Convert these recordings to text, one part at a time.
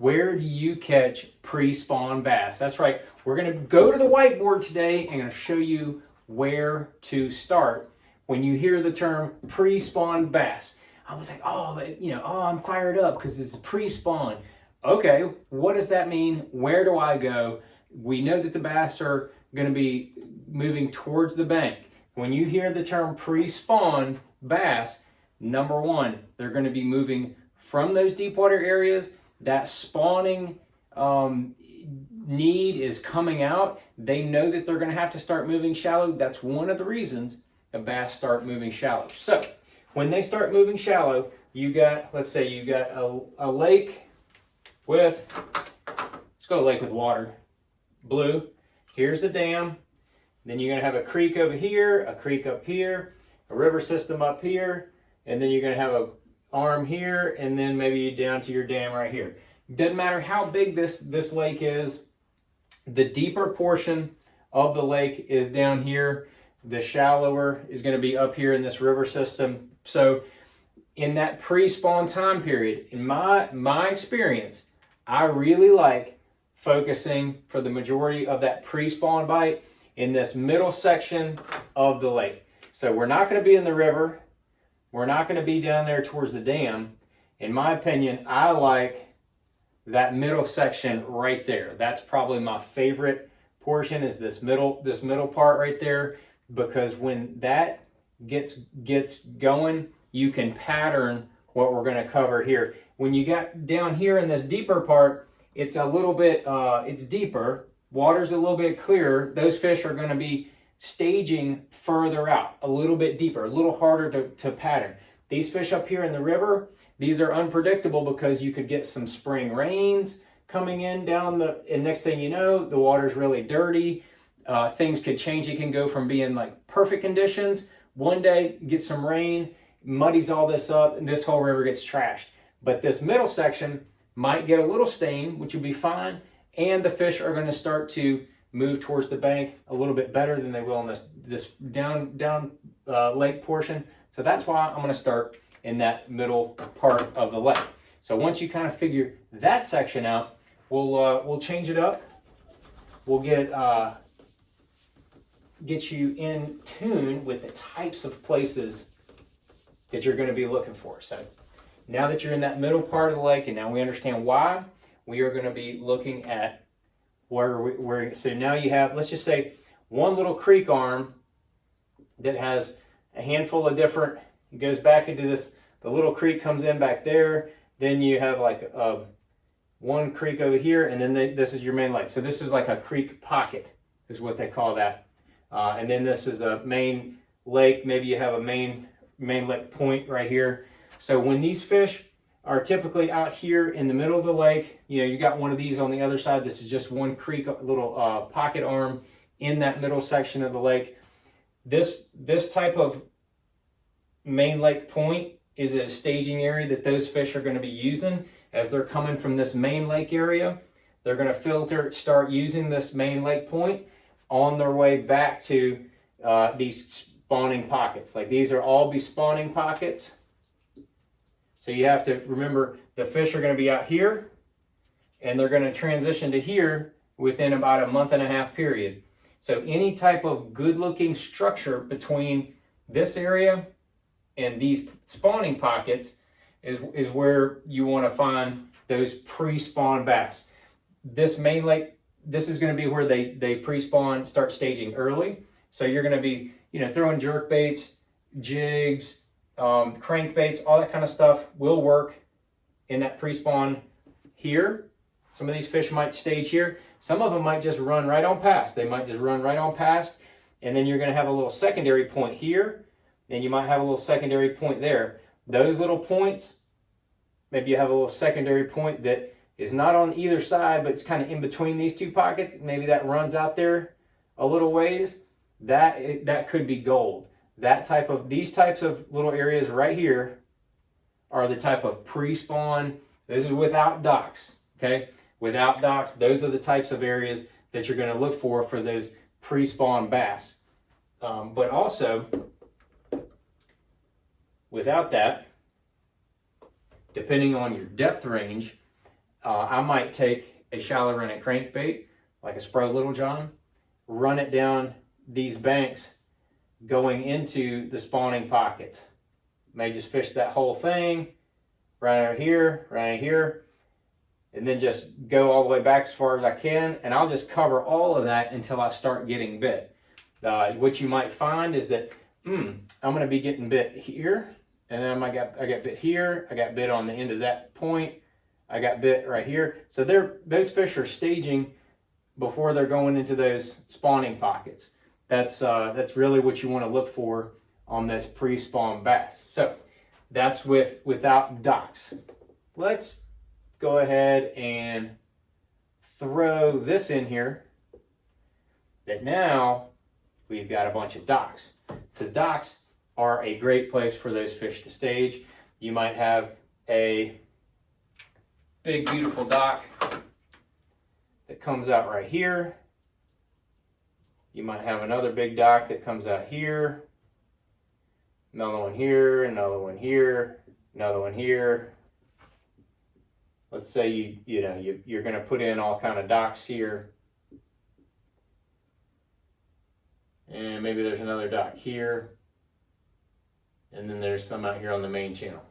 Where do you catch pre-spawn bass? That's right. We're going to go to the whiteboard today and going to show you where to start when you hear the term pre-spawn bass. I was like, oh, I'm fired up because it's pre-spawn. Okay, what does that mean? Where do I go? We know that the bass are going to be moving towards the bank. When you hear the term pre-spawn bass, number one, they're going to be moving from those deep water areas. That spawning need is coming out. They know that they're going to have to start moving shallow. That's one of the reasons the bass start moving shallow. So when they start moving shallow, let's say you got a lake with, let's go lake with water, blue. Here's a dam. Then you're going to have a creek over here, a creek up here, a river system up here, and then you're going to have a arm here, and then maybe down to your dam right here. Doesn't matter how big this lake is, the deeper portion of the lake is down here. The shallower is going to be up here in this river system. So in that pre-spawn time period, in my experience, I really like focusing for the majority of that pre-spawn bite in this middle section of the lake. So we're not going to be in the river. We're not going to be down there towards the dam. In my opinion, I like that middle section right there. That's probably my favorite portion, is this middle part right there, because when that gets going, you can pattern what we're going to cover here. When you got down here in this deeper part, it's a little bit it's deeper, water's a little bit clearer. Those fish are going to be staging further out, a little bit deeper, a little harder to pattern. These fish up here in the river, these are unpredictable because you could get some spring rains coming in down and next thing you know, the water's really dirty. Things could change. It can go from being like perfect conditions, one day get some rain, muddies all this up, and this whole river gets trashed. But this middle section might get a little stain, which will be fine, and the fish are going to start to move towards the bank a little bit better than they will in this down lake portion. So that's why I'm going to start in that middle part of the lake. So once you kind of figure that section out, we'll change it up. We'll get you in tune with the types of places that you're going to be looking for. So now that you're in that middle part of the lake, and now we understand why, we are going to be looking at so now you have, let's just say, one little creek arm that has a handful of different, it goes back into this, the little creek comes in back there, then you have like one creek over here, and then this is your main lake. So this is like a creek pocket is what they call that. And then this is a main lake. Maybe you have a main lake point right here. So when these fish are typically out here in the middle of the lake, you got one of these on the other side. This is just one creek, little pocket arm in that middle section of the lake. This type of main lake point is a staging area that those fish are going to be using as they're coming from this main lake area. They're going to start using this main lake point on their way back to these spawning pockets. Like these are all be spawning pockets. So you have to remember the fish are going to be out here and they're going to transition to here within about a month and a half period. So any type of good looking structure between this area and these spawning pockets is where you want to find those pre-spawn bass. This main lake, this is going to be where they pre-spawn, start staging early. So you're going to be throwing jerk baits, jigs, crankbaits, all that kind of stuff will work in that pre-spawn here. Some of these fish might stage here. Some of them might just run right on past. They might just run right on past, and then you're going to have a little secondary point here, and you might have a little secondary point there. Those little points, maybe you have a little secondary point that is not on either side, but it's kind of in between these two pockets. Maybe that runs out there a little ways. That could be gold. These types of little areas right here are the type of pre-spawn. This is without docks, okay? Without docks, those are the types of areas that you're going to look for those pre-spawn bass. But also, without that, depending on your depth range, I might take a shallow running crankbait, like a Spro Little John, run it down these banks going into the spawning pockets. May just fish that whole thing, right over here, and then just go all the way back as far as I can, and I'll just cover all of that until I start getting bit. What you might find is that I'm going to be getting bit here, and then I got bit here, I got bit on the end of that point, I got bit right here. So those fish are staging before they're going into those spawning pockets. That's really what you want to look for on this pre-spawn bass. So that's without docks. Let's go ahead and throw this in here, that now we've got a bunch of docks, because docks are a great place for those fish to stage. You might have a big beautiful dock that comes out right here. You might have another big dock that comes out here, another one here, another one here, another one here. Let's say you're going to put in all kind of docks here, and maybe there's another dock here, and then there's some out here on the main channel.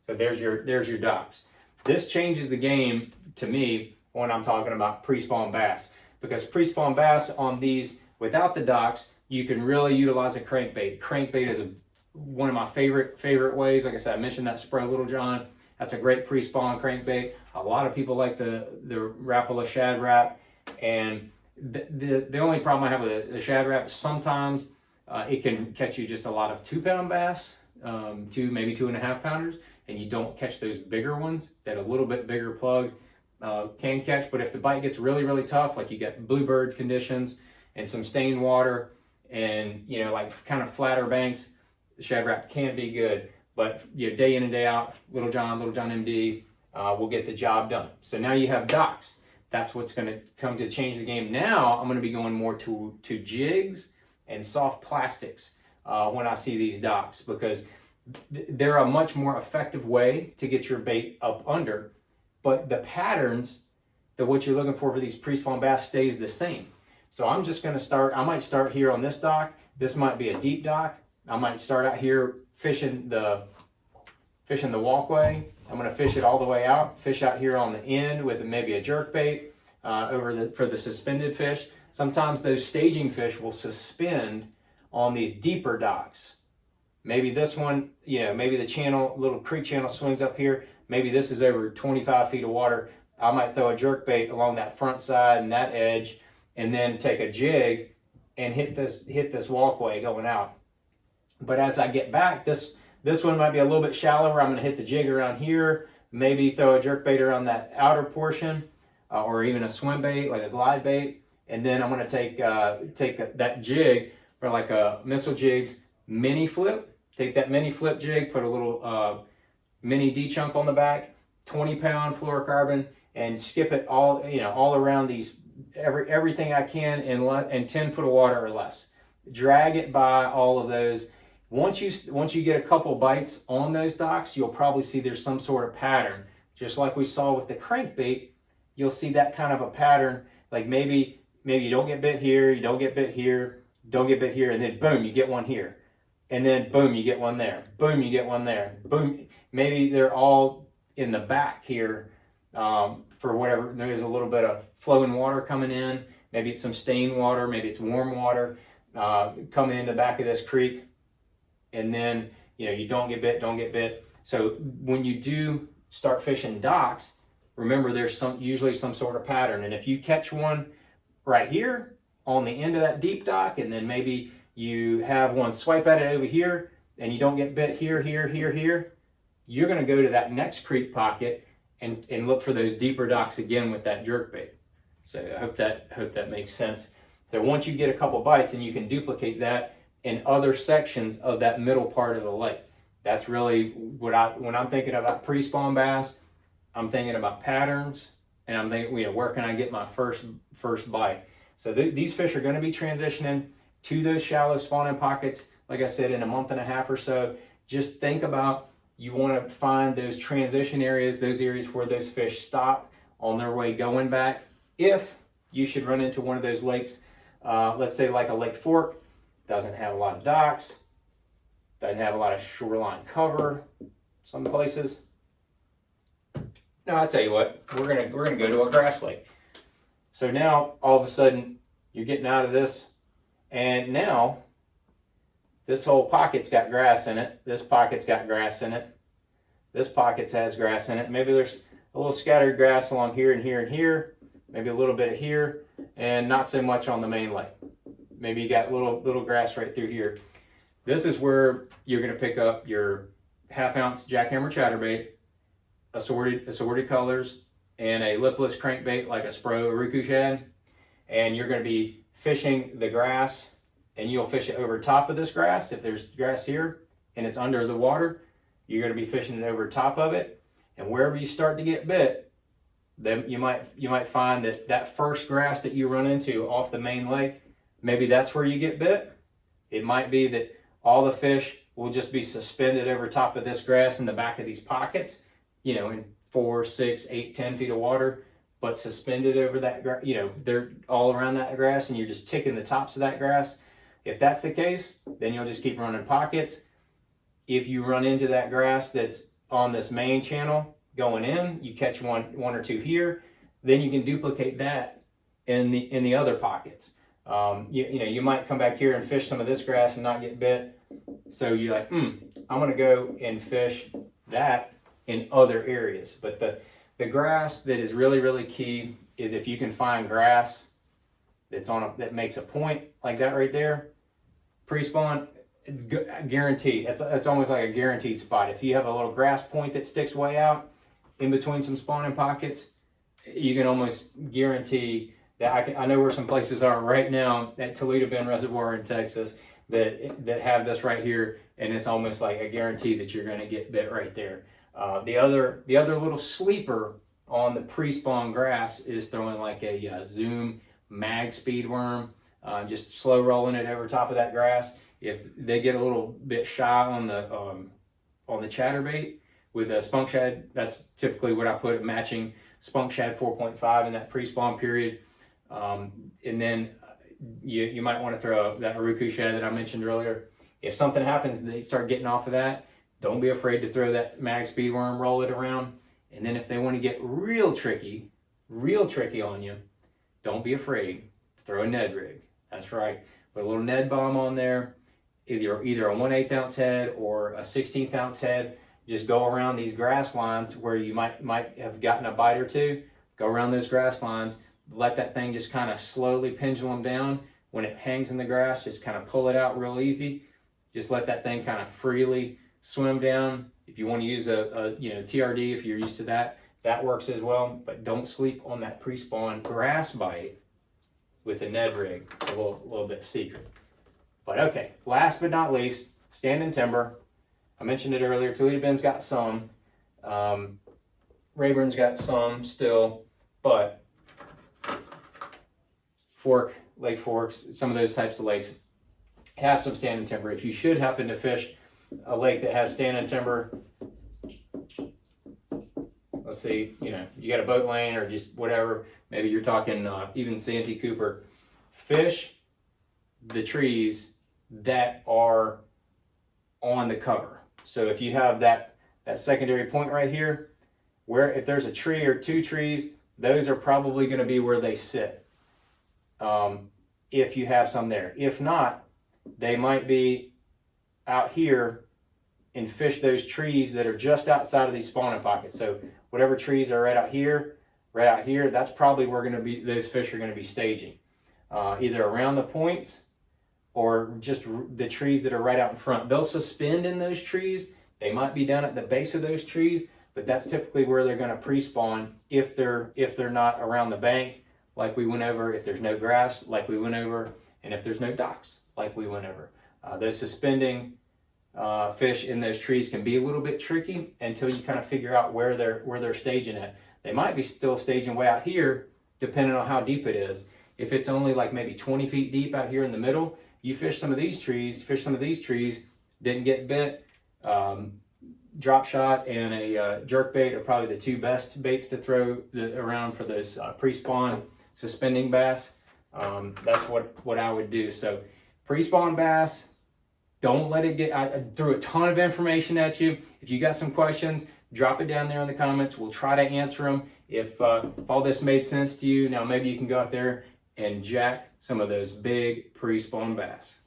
So there's your docks. This changes the game to me when I'm talking about pre-spawn bass, because pre-spawn bass on these without the docks, you can really utilize a crankbait. Crankbait is one of my favorite ways. Like I said, I mentioned that Spro Little John. That's a great pre-spawn crankbait. A lot of people like the Rapala Shad Rap, and the only problem I have with the Shad Rap is sometimes it can catch you just a lot of 2-pound bass, maybe 2.5 pounders, and you don't catch those bigger ones that a little bit bigger plug can catch. But if the bite gets really tough, like you get bluebird conditions and some stained water, and like kind of flatter banks, the Shad Rap can be good. But day in and day out, Little John MD will get the job done. So now you have docks. That's what's going to come to change the game. Now I'm going to be going more to jigs and soft plastics when I see these docks, because they're a much more effective way to get your bait up under. But the patterns, what you're looking for these pre-spawn bass stays the same. So I'm just going to start. I might start here on this dock. This might be a deep dock. I might start out here fishing the walkway. I'm going to fish it all the way out. Fish out here on the end with maybe a jerk bait for the suspended fish. Sometimes those staging fish will suspend on these deeper docks. Maybe this one, maybe the channel, little creek channel swings up here. Maybe this is over 25 feet of water. I might throw a jerk bait along that front side and that edge, and then take a jig and hit this walkway going out. But as I get back, this one might be a little bit shallower. I'm going to hit the jig around here, maybe throw a jerk bait around that outer portion, or even a swim bait, like a glide bait. And then I'm going to take that jig for like a Missile Jigs mini flip. Take that mini flip jig, put a little mini D-chunk on the back, 20-pound fluorocarbon, and skip it all around these, everything I can in 10 foot of water or less. Drag it by all of those. Once you get a couple bites on those docks, you'll probably see there's some sort of pattern. Just like we saw with the crankbait, you'll see that kind of a pattern. Like maybe you don't get bit here, you don't get bit here, don't get bit here, and then boom, you get one here. And then boom, you get one there. Boom, you get one there. Boom. Maybe they're all in the back here for whatever. There's a little bit of flowing water coming in. Maybe it's some stained water. Maybe it's warm water coming in the back of this creek. And then, you don't get bit. So when you do start fishing docks, remember there's usually some sort of pattern. And if you catch one right here on the end of that deep dock, and then maybe you have one swipe at it over here, and you don't get bit here, you're going to go to that next creek pocket and look for those deeper docks again with that jerkbait. So I hope that makes sense. So once you get a couple bites, and you can duplicate that in other sections of that middle part of the lake. That's really when I'm thinking about pre-spawn bass, I'm thinking about patterns, and I'm thinking, where can I get my first bite? So these fish are going to be transitioning to those shallow spawning pockets, like I said, in a month and a half or so. Just think about You want to find those transition areas, those areas where those fish stop on their way going back. If you should run into one of those lakes, let's say like a Lake Fork, doesn't have a lot of docks, doesn't have a lot of shoreline cover, some places. Now I'll tell you what, we're gonna go to a grass lake. So now all of a sudden you're getting out of this, and now this whole pocket's got grass in it. This pocket's got grass in it. This pocket has grass in it. Maybe there's a little scattered grass along here and here and here. Maybe a little bit of here, and not so much on the main lake. Maybe you got little grass right through here. This is where you're going to pick up your half-ounce jackhammer chatterbait, assorted colors, and a lipless crankbait like a Spro Uruku shad. And you're going to be fishing the grass, and you'll fish it over top of this grass. If there's grass here and it's under the water, you're going to be fishing it over top of it. And wherever you start to get bit, then you might find that first grass that you run into off the main lake, maybe that's where you get bit. It might be that all the fish will just be suspended over top of this grass in the back of these pockets, in 4, 6, 8, 10 feet of water, but suspended over that grass. They're all around that grass, and you're just ticking the tops of that grass. If that's the case, then you'll just keep running pockets. If you run into that grass that's on this main channel going in, you catch one or two here, then you can duplicate that in the other pockets. You might come back here and fish some of this grass and not get bit. So you're like, I'm gonna go and fish that in other areas. But the grass that is really, really key is if you can find grass that makes a point like that right there, pre-spawn, guaranteed. It's almost like a guaranteed spot. If you have a little grass point that sticks way out in between some spawning pockets, you can almost guarantee that. I know where some places are right now at Toledo Bend Reservoir in Texas that have this right here, and it's almost like a guarantee that you're going to get bit right there. The other little sleeper on the pre-spawn grass is throwing like a Zoom mag speed worm, just slow rolling it over top of that grass. If they get a little bit shy on the chatterbait with a spunk shad, that's typically what I put at matching spunk shad 4.5 in that pre-spawn period. And then you might want to throw that Uruku shad that I mentioned earlier. If something happens, they start getting off of that, don't be afraid to throw that mag speed worm, roll it around. And then if they want to get real tricky on you, don't be afraid to throw a Ned rig. That's right. Put a little Ned bomb on there, either a 1/8 ounce head or a 1/16 ounce head. Just go around these grass lines where you might have gotten a bite or two. Go around those grass lines, let that thing just kind of slowly pendulum down. When it hangs in the grass, just kind of pull it out real easy. Just let that thing kind of freely swim down. If you want to use a TRD, if you're used to that, that works as well. But don't sleep on that pre-spawn grass bite with a Ned rig. It's a little bit secret. But okay, last but not least, standing timber. I mentioned it earlier. Toledo Bend's got some. Rayburn's got some still, but Lake Forks, some of those types of lakes have some standing timber. If you should happen to fish a lake that has standing timber, let's see, you got a boat lane or just whatever, maybe you're talking even Santee Cooper, fish the trees that are on the cover. So if you have that secondary point right here, where if there's a tree or two trees, those are probably going to be where they sit. If you have some there. If not, they might be out here and fish those trees that are just outside of these spawning pockets. So whatever trees are right out here, that's probably where those fish are going to be staging. Either around the points or just the trees that are right out in front. They'll suspend in those trees. They might be down at the base of those trees, but that's typically where they're going to pre-spawn if they're not around the bank, like we went over, if there's no grass, like we went over, and if there's no docks, like we went over. Those suspending fish in those trees can be a little bit tricky until you kind of figure out where they're staging at. They might be still staging way out here, depending on how deep it is. If it's only like maybe 20 feet deep out here in the middle, you fish some of these trees, didn't get bit, drop shot and a jerk bait are probably the two best baits to throw around for those pre-spawn suspending bass. That's what I would do. So pre-spawn bass, don't let it get, I threw a ton of information at you. If you got some questions, drop it down there in the comments. We'll try to answer them. If all this made sense to you, now maybe you can go out there and jack some of those big pre-spawn bass.